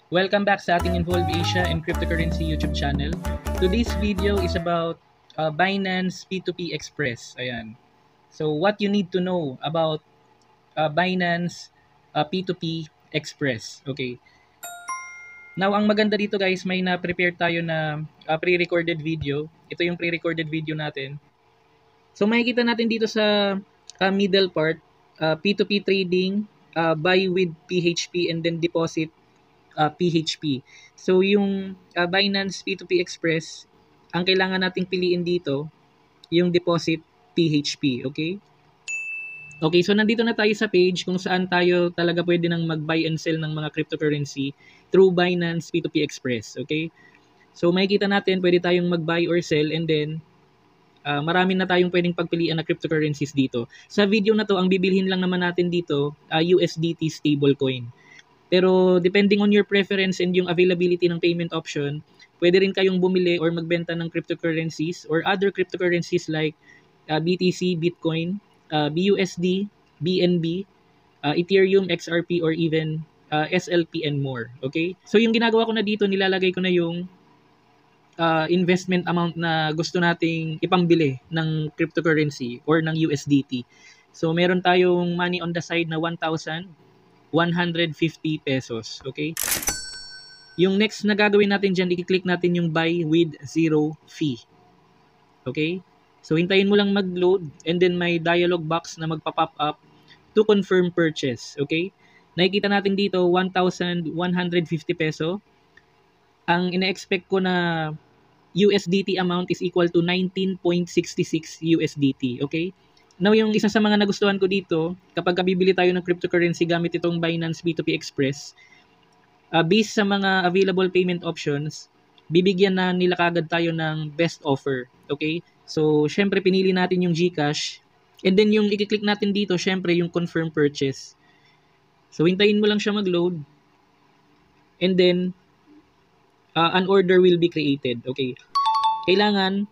Welcome back sa ating Involve Asia and Cryptocurrency YouTube channel. Today's video is about Binance P2P Express. Ayan. So what you need to know about Binance P2P Express. Okay. Now, ang maganda dito guys, may na-prepare tayo na pre-recorded video. Ito yung pre-recorded video natin. So makikita natin dito sa middle part, P2P trading, buy with PHP and then deposit PHP. So yung Binance P2P Express, ang kailangan nating piliin dito, yung deposit PHP, okay? Okay, so nandito na tayo sa page kung saan tayo talaga pwede nang mag-buy and sell ng mga cryptocurrency through Binance P2P Express, okay? So makikita natin pwede tayong mag-buy or sell and then marami na tayong pwedeng pagpilian na cryptocurrencies dito. Sa video na to, ang bibilhin lang naman natin dito, USDT stablecoin. Pero depending on your preference and yung availability ng payment option, pwede rin kayong bumili or magbenta ng cryptocurrencies or other cryptocurrencies like BTC, Bitcoin, BUSD, BNB, Ethereum, XRP, or even SLP and more. Okay? So yung ginagawa ko na dito, nilalagay ko na yung investment amount na gusto nating ipambili ng cryptocurrency or ng USDT. So meron tayong money on the side na 1,150 pesos. Okay? Yung next na gagawin natin dyan, i-click natin yung buy with zero fee. Okay? So hintayin mo lang mag-load and then may dialog box na magpa-pop up to confirm purchase. Okay? Nakikita natin dito 1,150 peso. Ang ina-expect ko na USDT amount is equal to 19.66 USDT. Okay? Now, yung isa sa mga nagustuhan ko dito, kapag bibili tayo ng cryptocurrency gamit itong Binance P2P Express, based sa mga available payment options, bibigyan na nila kagad tayo ng best offer. Okay? So, syempre, pinili natin yung GCash. And then, yung i-click natin dito, syempre, yung confirm purchase. So, hintayin mo lang siya mag-load. And then, an order will be created. Okay? Kailangan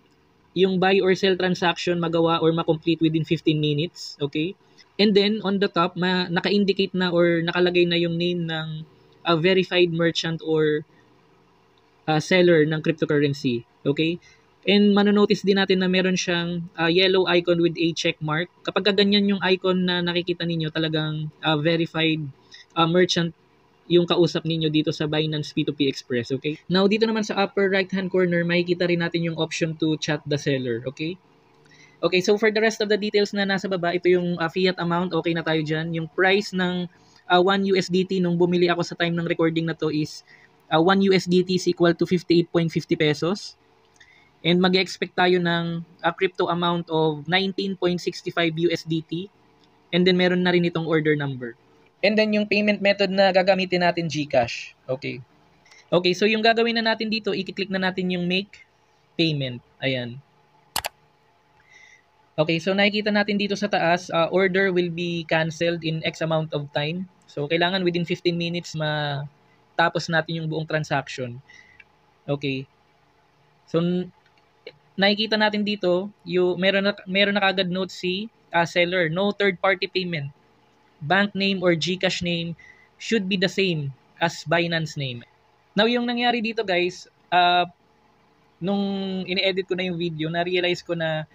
yung buy or sell transaction magawa or ma-complete within 15 minutes. Okay? And then, on the top, naka-indicate na or nakalagay na yung name ng a verified merchant or seller ng cryptocurrency. Okay? And manonotice din natin na meron siyang yellow icon with a check mark. Kapag ganyan yung icon na nakikita ninyo, talagang verified merchant yung kausap ninyo dito sa Binance P2P Express, okay? Now, dito naman sa upper right-hand corner, makikita rin natin yung option to chat the seller, okay? Okay, so for the rest of the details na nasa baba, ito yung fiat amount, okay na tayo dyan. Yung price ng 1 USDT nung bumili ako sa time ng recording na to is 1 USDT is equal to 58.50 pesos. And mag-expect tayo ng crypto amount of 19.65 USDT. And then meron na rin itong order number. And then yung payment method na gagamitin natin, GCash. Okay. Okay, so yung gagawin na natin dito, i-click na natin yung make payment. Ayan. Okay, so nakikita natin dito sa taas, order will be canceled in X amount of time. So kailangan within 15 minutes matapos natin yung buong transaction. Okay. So nakikita natin dito, meron na kagad note si seller, no third party payment. Bank name or GCash name should be the same as Binance name. Now, yung nangyari dito guys, nung ini-edit ko na yung video, na-realize ko na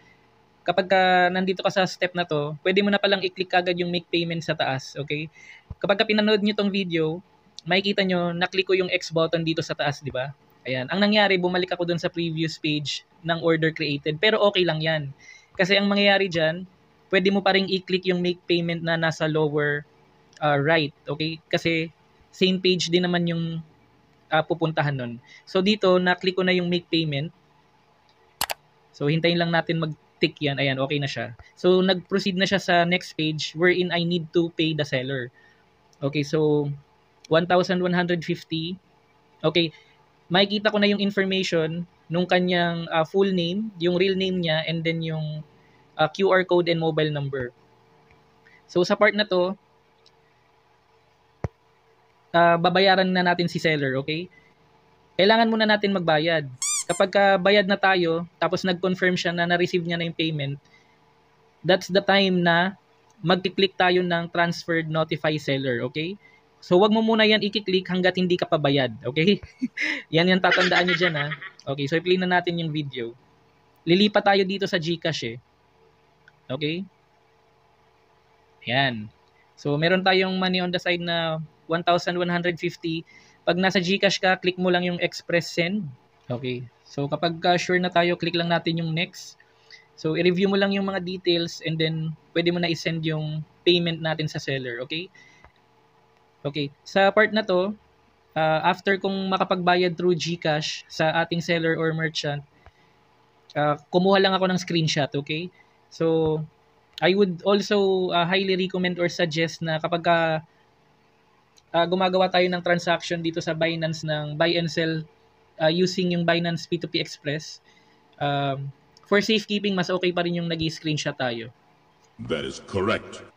kapag nandito ka sa step na to, pwede mo na palang i-click agad yung make payment sa taas, okay? Kapag pinanood nyo tong video, makikita nyo, na-click ko yung X button dito sa taas, di ba? Ayan. Ang nangyari, bumalik ako dun sa previous page ng order created, pero okay lang yan. Kasi ang mangyayari dyan, pwede mo pa rin i-click yung make payment na nasa lower right, okay? Kasi same page din naman yung pupuntahan nun. So dito, na-click ko na yung make payment. So hintayin lang natin mag-tick yan. Ayan, okay na siya. So nag-proceed na siya sa next page wherein I need to pay the seller. Okay, so 1,150. Okay, makikita ko na yung information nung kanyang full name, yung real name niya, and then yung QR code and mobile number. So sa part na to, babayaran na natin si seller, okay? Kailangan muna natin magbayad. Kapag bayad na tayo, tapos nag-confirm siya na na-receive niya na yung payment, that's the time na mag-click tayo ng transferred notify seller, okay? So, wag mo muna yan i-click hanggat hindi ka pabayad. Okay? Yan yung tatandaan nyo dyan, ha? Okay, so i-play na natin yung video. Lilipat tayo dito sa GCash, eh. Okay? Yan. So, meron tayong money on the side na 1,150. Pag nasa GCash ka, click mo lang yung Express Send. Okay. So, kapag sure na tayo, click lang natin yung next. So, i-review mo lang yung mga details and then pwede mo na i-send yung payment natin sa seller. Okay? Okay, sa part na to, after kung makapagbayad through GCash sa ating seller or merchant, kumuha lang ako ng screenshot, okay? So, I would also highly recommend or suggest na kapag gumagawa tayo ng transaction dito sa Binance ng buy and sell using yung Binance P2P Express, for safekeeping, mas okay pa rin yung nag-i-screenshot tayo. That is correct.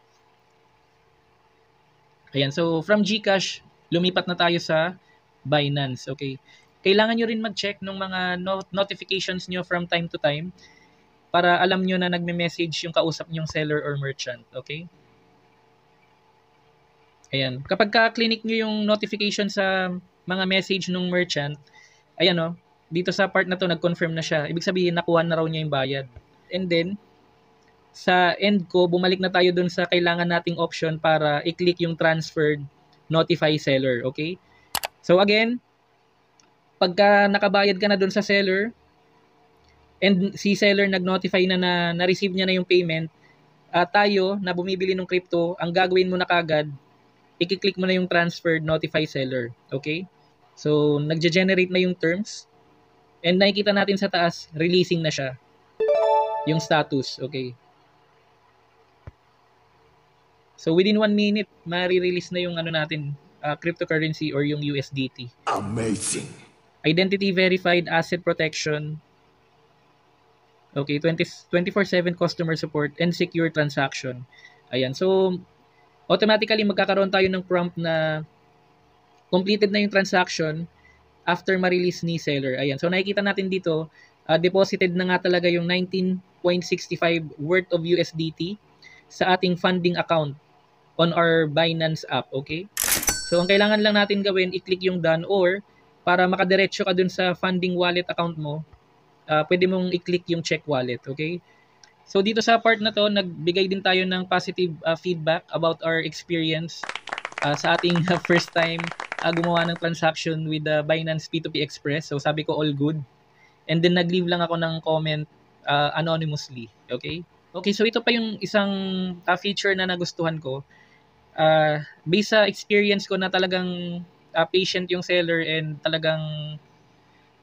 Ayan, so from GCash, lumipat na tayo sa Binance, okay? Kailangan nyo rin mag-check ng mga notifications nyo from time to time para alam nyo na nagme-message yung kausap nyong seller or merchant, okay? Ayan, kapag ka-clinic nyo yung notification sa mga message ng merchant, ayan o, dito sa part na to, nag-confirm na siya. Ibig sabihin, nakuha na raw niya yung bayad. And then, sa end ko, bumalik na tayo dun sa kailangan nating option para i-click yung transferred notify seller, okay? So again, pagka nakabayad ka na dun sa seller and si seller nag-notify na na-receive niya na yung payment, tayo na bumibili ng crypto, ang gagawin mo na kagad, i-click mo na yung transferred notify seller, okay? So nagge-generate na yung terms and nakikita natin sa taas, releasing na siya yung status, okay? So within 1 minute, ma-release na yung ano natin, cryptocurrency or yung USDT. Amazing. Identity verified, asset protection. Okay, 24/7 customer support and secure transaction. Ayan, so automatically magkakaroon tayo ng prompt na completed na yung transaction after ma-release ni seller. Ayan, so nakikita natin dito, deposited na nga talaga yung 19.65 worth of USDT sa ating funding account on our Binance app, okay? So, ang kailangan lang natin gawin, i-click yung done or para makadiretso ka dun sa funding wallet account mo, pwede mong i-click yung check wallet, okay? So, dito sa part na to, nagbigay din tayo ng positive feedback about our experience sa ating first time gumawa ng transaction with the Binance P2P Express. So, sabi ko all good. And then, nag-leave lang ako ng comment anonymously, okay? Okay, so ito pa yung isang feature na nagustuhan ko. Based sa experience ko na talagang patient yung seller and talagang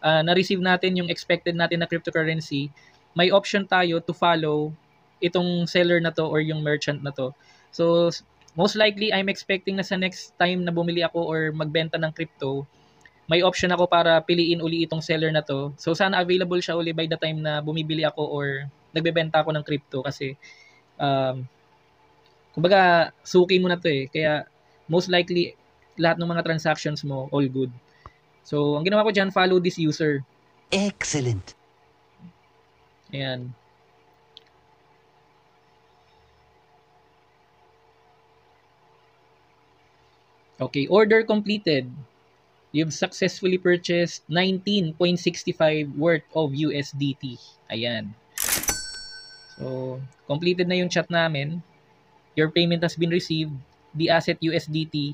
na-receive natin yung expected natin na cryptocurrency, may option tayo to follow itong seller na to or yung merchant na to. So, most likely, I'm expecting na sa next time na bumili ako or magbenta ng crypto, may option ako para piliin uli itong seller na to. So, sana available siya uli by the time na bumibili ako or nagbebenta ako ng crypto kasi kumbaga, suki mo na to eh. Kaya, most likely, lahat ng mga transactions mo, all good. So, ang ginawa ko dyan, follow this user. Excellent. Ayan. Okay, order completed. You've successfully purchased 19.65 worth of USDT. Ayan. So, completed na yung chat namin. Your payment has been received. The asset USDT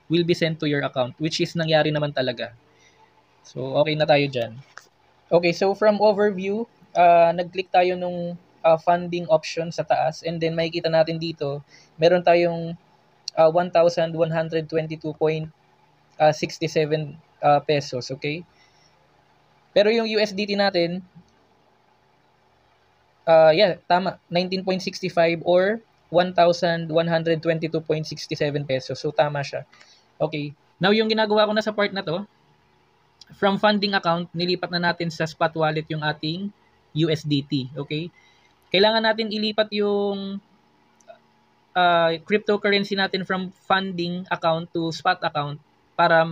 will be sent to your account, which is nangyari naman talaga. So, okay na tayo dyan. Okay, so from overview, nag-click tayo nung funding option sa taas and then makikita natin dito, meron tayong 1,122.67 pesos, okay? Pero yung USDT natin, tama, 19.65 or 1,122.67 pesos. So, tama siya. Okay. Now, yung ginagawa ko na sa part na to, from funding account, nilipat na natin sa spot wallet yung ating USDT. Okay? Kailangan natin ilipat yung cryptocurrency natin from funding account to spot account para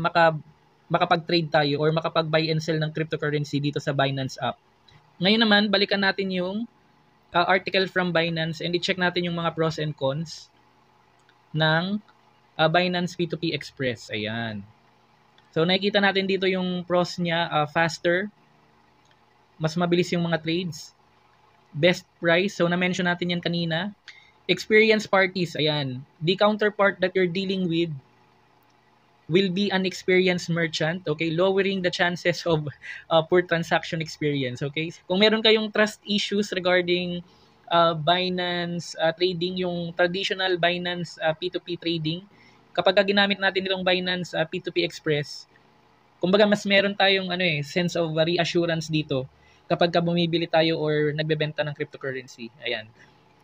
makapag-trade tayo or makapag-buy and sell ng cryptocurrency dito sa Binance app. Ngayon naman, balikan natin yung article from Binance and i-check natin yung mga pros and cons ng Binance P2P Express. Ayan. So nakikita natin dito yung pros niya, faster, mas mabilis yung mga trades, best price. So na-mention natin yan kanina. Experience parties, ayan. The counterpart that you're dealing with will be an experienced merchant, okay? Lowering the chances of poor transaction experience, okay? Kung meron kayong trust issues regarding Binance trading, yung traditional Binance P2P trading, kapag ginamit natin itong Binance P2P Express, kumbaga mas meron tayong sense of reassurance dito kapag bumibili tayo or nagbebenta ng cryptocurrency. Ayan.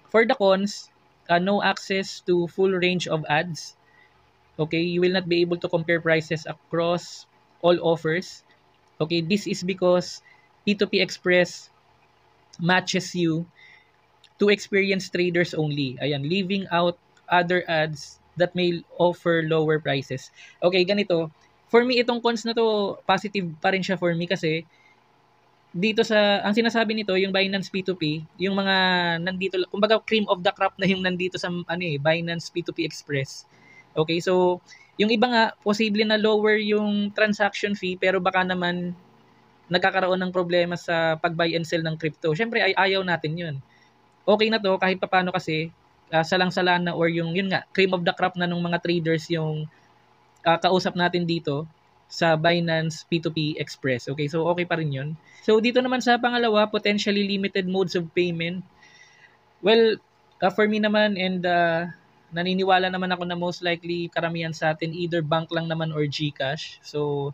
For the cons, no access to full range of ads. Okay, you will not be able to compare prices across all offers. Okay, this is because P2P Express matches you to experienced traders only. Ayan, leaving out other ads that may offer lower prices. Okay, ganito. For me, itong cons na to, positive pa rin siya for me kasi dito ang sinasabi nito, yung Binance P2P, yung mga nandito, kumbaga cream of the crop na yung nandito sa Binance P2P Express. Okay, so yung iba nga, posible na lower yung transaction fee pero baka naman nagkakaroon ng problema sa pag-buy and sell ng crypto. Siyempre, ayaw natin yun. Okay na to kahit paano kasi salang-salaan na or yun nga, cream of the crop na ng mga traders yung kausap natin dito sa Binance P2P Express. Okay, so okay pa rin yun. So dito naman sa pangalawa, potentially limited modes of payment. Well, for me naman and naniniwala naman ako na most likely karamihan sa atin either bank lang naman or GCash. So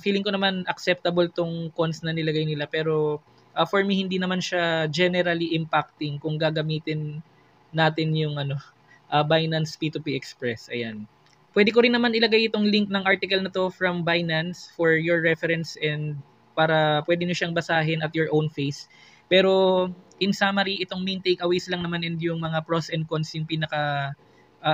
feeling ko naman acceptable tong cons na nilagay nila pero for me hindi naman siya generally impacting kung gagamitin natin yung Binance P2P Express. Ayan. Pwede ko rin naman ilagay itong link ng article na to from Binance for your reference and para pwede nyo siyang basahin at your own pace. Pero in summary, itong main takeaways lang naman and yung mga pros and cons yung pinaka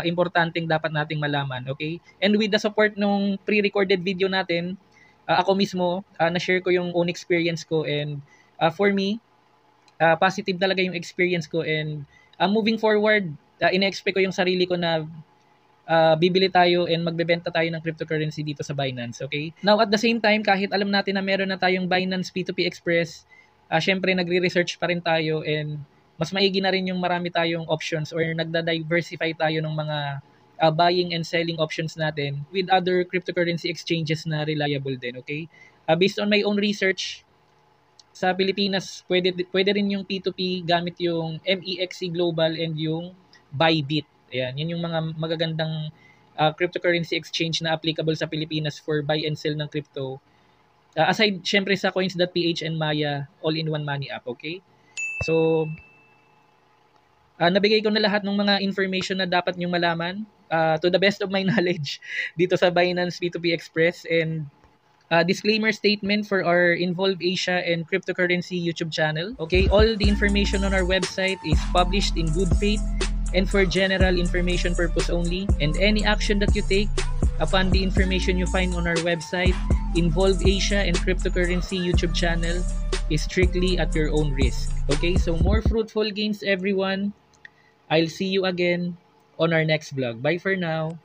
importanteng dapat nating malaman, okay? And with the support ng pre-recorded video natin, ako mismo, na-share ko yung own experience ko and for me, positive talaga yung experience ko and moving forward, ina-expect ko yung sarili ko na bibili tayo and magbebenta tayo ng cryptocurrency dito sa Binance, okay? Now, at the same time, kahit alam natin na meron na tayong Binance P2P Express, syempre nagre-research pa rin tayo and mas maigi na rin yung marami tayong options or nagda-diversify tayo ng mga buying and selling options natin with other cryptocurrency exchanges na reliable din, okay? Based on my own research, sa Pilipinas, pwede rin yung P2P gamit yung MEXC Global and yung Bybit. Ayan, yun yung mga magagandang cryptocurrency exchange na applicable sa Pilipinas for buy and sell ng crypto. Aside, syempre sa Coins.ph and Maya, all-in-one money app, okay? So, nabigay ko na lahat ng mga information na dapat nyong malaman to the best of my knowledge dito sa Binance P2P Express and disclaimer statement for our Involve Asia and Cryptocurrency YouTube channel. Okay, all the information on our website is published in good faith and for general information purpose only, and any action that you take upon the information you find on our website, Involve Asia and Cryptocurrency YouTube channel, is strictly at your own risk. Okay, so more fruitful gains everyone. I'll see you again on our next vlog. Bye for now.